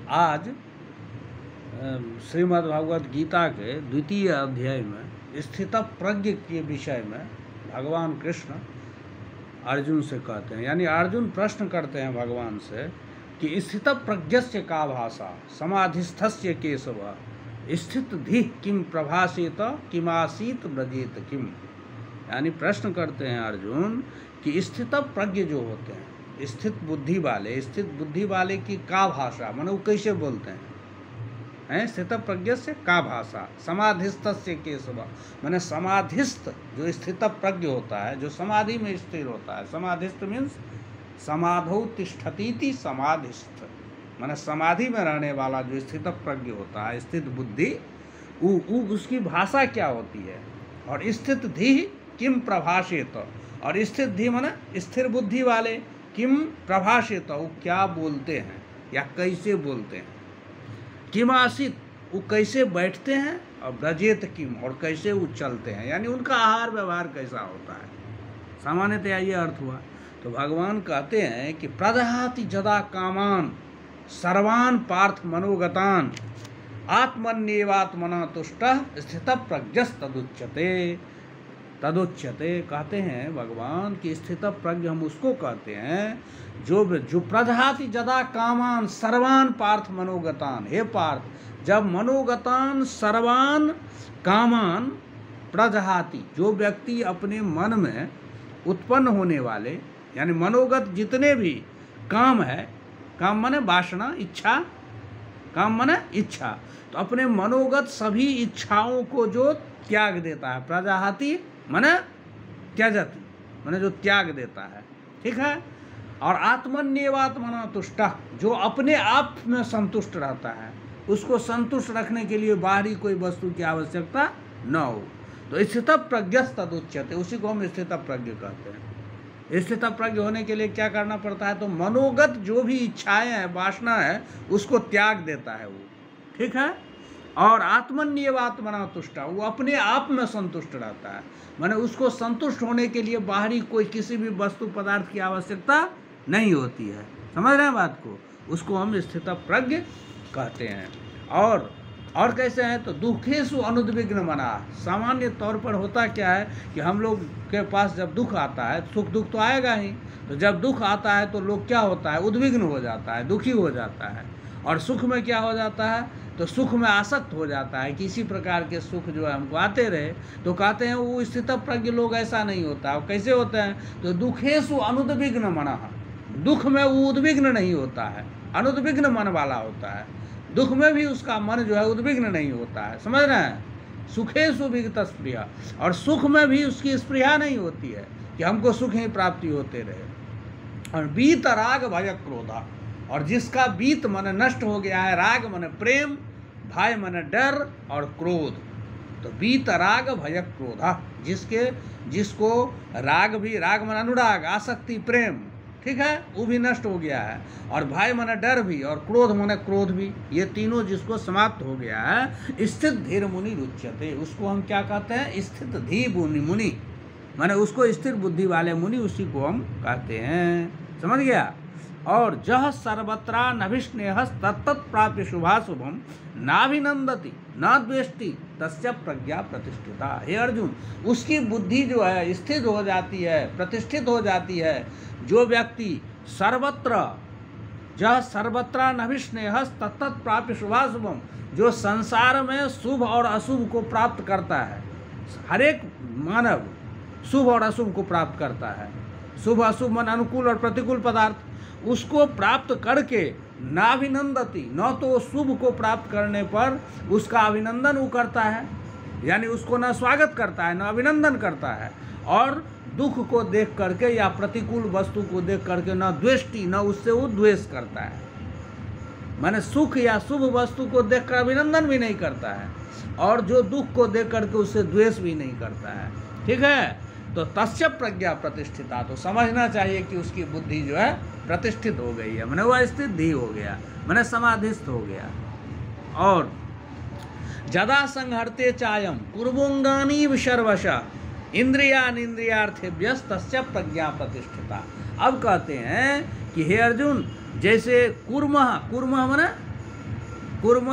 आज श्रीमद् भागवत गीता के द्वितीय अध्याय में स्थित प्रज्ञ के विषय में भगवान कृष्ण अर्जुन से कहते हैं, यानी अर्जुन प्रश्न करते हैं भगवान से कि स्थित प्रज्ञस्य का भाषा समाधिस्थस्य केशव स्थित धी किम प्रभासेत किमासीत ब्रजेत किम। यानी प्रश्न करते हैं अर्जुन कि स्थित प्रज्ञ जो होते हैं, स्थित बुद्धि वाले की का भाषा, माने वो कैसे बोलते हैं स्थित प्रज्ञ से का भाषा, समाधिस्थ से केशव, माने समाधिस्थ जो स्थित प्रज्ञ होता है, जो समाधि में स्थिर होता है। समाधिस्थ मीन्स समाधौ तिष्ठतीति समाधिस्थ, माने समाधि में रहने वाला जो स्थित प्रज्ञ होता है, स्थित बुद्धि, उसकी भाषा क्या होती है। और स्थित धी किम प्रभाषेत, और स्थित धी माने स्थिर बुद्धि वाले, किम प्रभाषेत वो क्या बोलते हैं या कैसे बोलते हैं। किम आसित वो कैसे बैठते हैं, और ब्रजेत किम और कैसे वो चलते हैं, यानी उनका आहार व्यवहार कैसा होता है। सामान्यतया ये अर्थ हुआ। तो भगवान कहते हैं कि प्रदहाति जदा कामान सर्वान पार्थ मनोगतान आत्मन्येवात्मना तुष्टः स्थित प्रज्ञस्तदुच्यते। तदुच्यते कहते हैं भगवान की स्थित प्रज्ञ हम उसको कहते हैं जो प्रदहाति जदा कामान सर्वान पार्थ मनोगतान। हे पार्थ, जब मनोगतान सर्वान कामान प्रदहाति, जो व्यक्ति अपने मन में उत्पन्न होने वाले, यानी मनोगत जितने भी काम है, काम माने वासना, इच्छा, काम माने इच्छा, तो अपने मनोगत सभी इच्छाओं को जो त्याग देता है, प्रजाहाति माने त्यजति, माने जो त्याग देता है, ठीक है। और आत्मन्येवात्मना तुष्टः, जो अपने आप में संतुष्ट रहता है, उसको संतुष्ट रखने के लिए बाहरी कोई वस्तु की आवश्यकता न हो, तो स्थित प्रज्ञस्तदुच्यते, उसी को हम स्थित प्रज्ञ कहते हैं। स्थित प्रज्ञ होने के लिए क्या करना पड़ता है, तो मनोगत जो भी इच्छाएं हैं, वासना है, उसको त्याग देता है वो, ठीक है। और आत्मन्येवात्मना तुष्टा, वो अपने आप में संतुष्ट रहता है, माने उसको संतुष्ट होने के लिए बाहरी कोई किसी भी वस्तु पदार्थ की आवश्यकता नहीं होती है। समझ रहे हैं बात को, उसको हम स्थित प्रज्ञ कहते हैं। और कैसे हैं, तो दुखेषु अनुद्विग्न मना। सामान्य तौर पर होता क्या है कि हम लोग के पास जब दुख आता है, सुख दुख तो आएगा ही, तो जब दुख आता है तो लोग क्या होता है, उद्विग्न हो जाता है, दुखी हो जाता है। और सुख में क्या हो जाता है, तो सुख में आसक्त हो जाता है, किसी प्रकार के सुख जो है हमको आते रहे। तो कहते हैं वो स्थित प्रज्ञ लोग ऐसा नहीं होता है। कैसे होते हैं, तो दुखेषु अनुद्विग्न मनः, दुख में वो उद्विग्न नहीं होता है, अनुद्विग्न मन वाला होता है। दुख में भी उसका मन जो है उद्विग्न नहीं होता है, समझ रहे हैं। सुखेषु विगत स्पृहा, और सुख में भी उसकी स्पृहा नहीं होती है कि हमको सुख ही प्राप्ति होते रहे। और बीत राग भय क्रोधा, और जिसका बीत मन नष्ट हो गया है, राग मन प्रेम, भय मन डर, और क्रोध, तो बीत राग भय क्रोधा, जिसको राग भी, राग मन अनुराग, आसक्ति, प्रेम, ठीक है, वो भी नष्ट हो गया है। और भय माने डर भी, और क्रोध माने क्रोध भी, ये तीनों जिसको समाप्त हो गया है, स्थित धीर मुनि रुच्यते, उसको हम क्या कहते हैं, स्थित धी मुनि, माने उसको स्थिर बुद्धि वाले मुनि, उसी को हम कहते हैं। समझ गया। और जह सर्वत्रा नभिस्नेह तत्तत् प्राप्य शुभाशुभम नाभिनंदति न द्वेष्टि तस्य प्रज्ञा प्रतिष्ठिता। हे अर्जुन, उसकी बुद्धि जो है स्थिर हो जाती है, प्रतिष्ठित हो जाती है। जो व्यक्ति सर्वत्र, जह सर्वत्रा नभिस्नेह तत्तत् प्राप्य शुभाशुभम, जो संसार में शुभ और अशुभ को प्राप्त करता है, हर एक मानव शुभ और अशुभ को प्राप्त करता है, शुभ अशुभ मन अनुकूल और प्रतिकूल पदार्थ, उसको प्राप्त करके नाभिनंदति, न तो शुभ को प्राप्त करने पर उसका अभिनंदन वो करता है, यानी उसको न स्वागत करता है, न अभिनंदन करता है, और दुख को देख करके या प्रतिकूल वस्तु को देख करके न द्वेष्टि, न उससे वो द्वेष करता है, माने सुख या शुभ वस्तु को देखकर अभिनंदन भी नहीं करता है, और जो दुख को देख करके उससे द्वेष भी नहीं करता है, ठीक है। तो तस्य प्रज्ञा प्रतिष्ठिता, तो समझना चाहिए कि उसकी बुद्धि जो है प्रतिष्ठित हो गई है, माने वह स्थित धी हो गया, माने समाधिस्थ हो गया। और जदा संहर्ते चायम कुर्वोंगानी विशर्वशा इंद्रियार्थेभ्यस तस्य प्रज्ञा प्रतिष्ठिता। अब कहते हैं कि हे अर्जुन, जैसे कुर्मः, कुर्मः माने कूर्म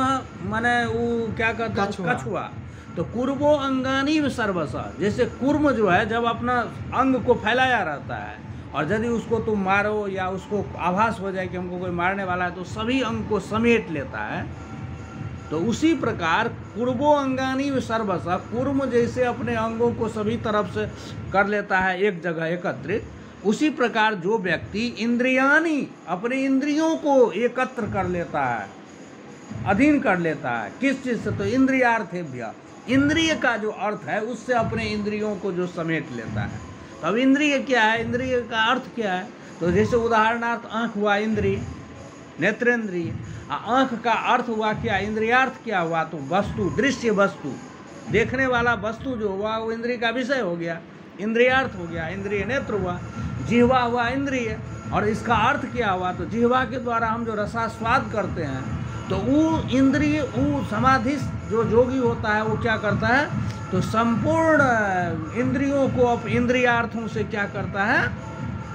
माने वो क्या कहते हैं, कछुआ। तो कूर्मो अंगानी सर्वसा, जैसे कूर्म जो है जब अपना अंग को फैलाया रहता है और यदि उसको तुम मारो या उसको आभास हो जाए कि हमको कोई मारने वाला है तो सभी अंग को समेट लेता है। तो उसी प्रकार कूर्मो अंगानी सर्वसा, कूर्म जैसे अपने अंगों को सभी तरफ से कर लेता है एक जगह एकत्रित, उसी प्रकार जो व्यक्ति इंद्रियानी, अपने इंद्रियों को एकत्र कर लेता है, अधीन कर लेता है, किस चीज़ से, तो इंद्रियार्थेभ्य, इंद्रिय का जो अर्थ है उससे अपने इंद्रियों को जो समेट लेता है। तो अब इंद्रिय क्या है, इंद्रिय का अर्थ क्या है, तो जैसे उदाहरणार्थ आँख हुआ इंद्रिय, नेत्रेंद्रिय। आँख का अर्थ हुआ क्या, इंद्रियार्थ क्या हुआ, तो वस्तु, दृश्य वस्तु, देखने वाला वस्तु जो हुआ वो इंद्रिय का विषय हो गया, इंद्रियार्थ हो गया, इंद्रिय नेत्र हुआ। जिह्वा हुआ इंद्रिय, और इसका अर्थ क्या हुआ, तो जिह्वा के द्वारा हम जो रसास्वाद करते हैं, तो वो इंद्रिय, वो समाधि जो योगी होता है वो क्या करता है, तो संपूर्ण इंद्रियों को अब इंद्रियार्थों से क्या करता है,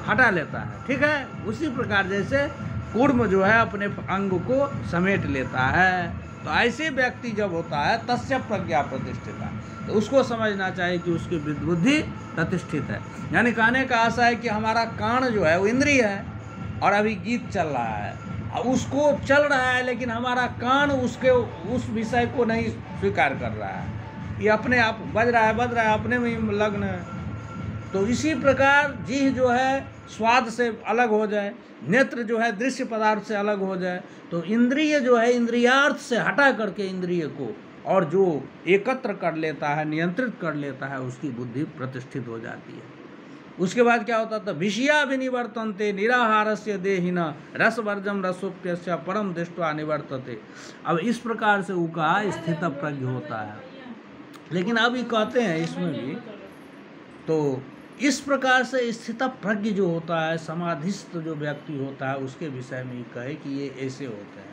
हटा लेता है। ठीक है, उसी प्रकार जैसे कूर्म जो है अपने अंग को समेट लेता है। तो ऐसे व्यक्ति जब होता है तस्य प्रज्ञा प्रतिष्ठिता, तो उसको समझना चाहिए कि उसकी बुद्धि प्रतिष्ठित है। यानी कहने का आशा है कि हमारा कान जो है वो इंद्रिय है और अभी गीत चल रहा है, उसको चल रहा है लेकिन हमारा कान उसके उस विषय को नहीं स्वीकार कर रहा है, ये अपने आप बज रहा है अपने में ही लग्न है। तो इसी प्रकार जीह जो है स्वाद से अलग हो जाए, नेत्र जो है दृश्य पदार्थ से अलग हो जाए, तो इंद्रिय जो है इंद्रियार्थ से हटा करके इंद्रिय को और जो एकत्र कर लेता है, नियंत्रित कर लेता है, उसकी बुद्धि प्रतिष्ठित हो जाती है। उसके बाद क्या होता था, विषया विनिवर्तन्ते निराहारस्य देहिना रसवर्जम रसोप्यस्य परम दृष्ट्वा निवर्तते। अब इस प्रकार से उका स्थित प्रज्ञ होता है। लेकिन अब ये कहते हैं इसमें भी, तो इस प्रकार से स्थित प्रज्ञ जो होता है, समाधिस्थ जो व्यक्ति होता है, उसके विषय में कहे कि ये ऐसे होते हैं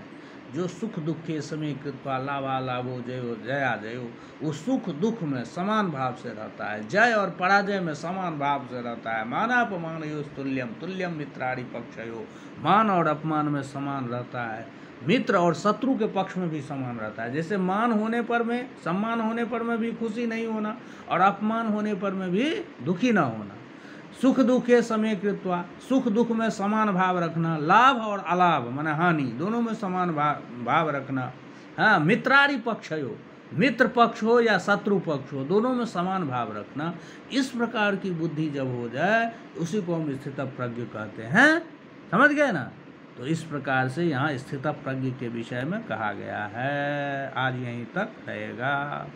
जो सुख दुख के समय कृत्वा लाभा लाभो जयो जया जयो, वो सुख दुख में समान भाव से रहता है, जय और पराजय में समान भाव से रहता है। मानापमान यो तुल्यम तुल्यम मित्राणि पक्षयो, मान और अपमान में समान रहता है, मित्र और शत्रु के पक्ष में भी समान रहता है। जैसे मान होने पर में, सम्मान होने पर में भी खुशी नहीं होना और अपमान होने पर में भी दुखी ना होना। सुख दुख के समय कृत्वा, सुख दुख में समान भाव रखना, लाभ और अलाभ माने हानि दोनों में समान भाव रखना। हाँ, मित्रारि पक्षयो, मित्र पक्ष हो या शत्रु पक्ष हो, दोनों में समान भाव रखना। इस प्रकार की बुद्धि जब हो जाए उसी को हम स्थित प्रज्ञ कहते हैं। समझ गए ना? तो इस प्रकार से यहाँ स्थित प्रज्ञ के विषय में कहा गया है। आज यहीं तक रहेगा।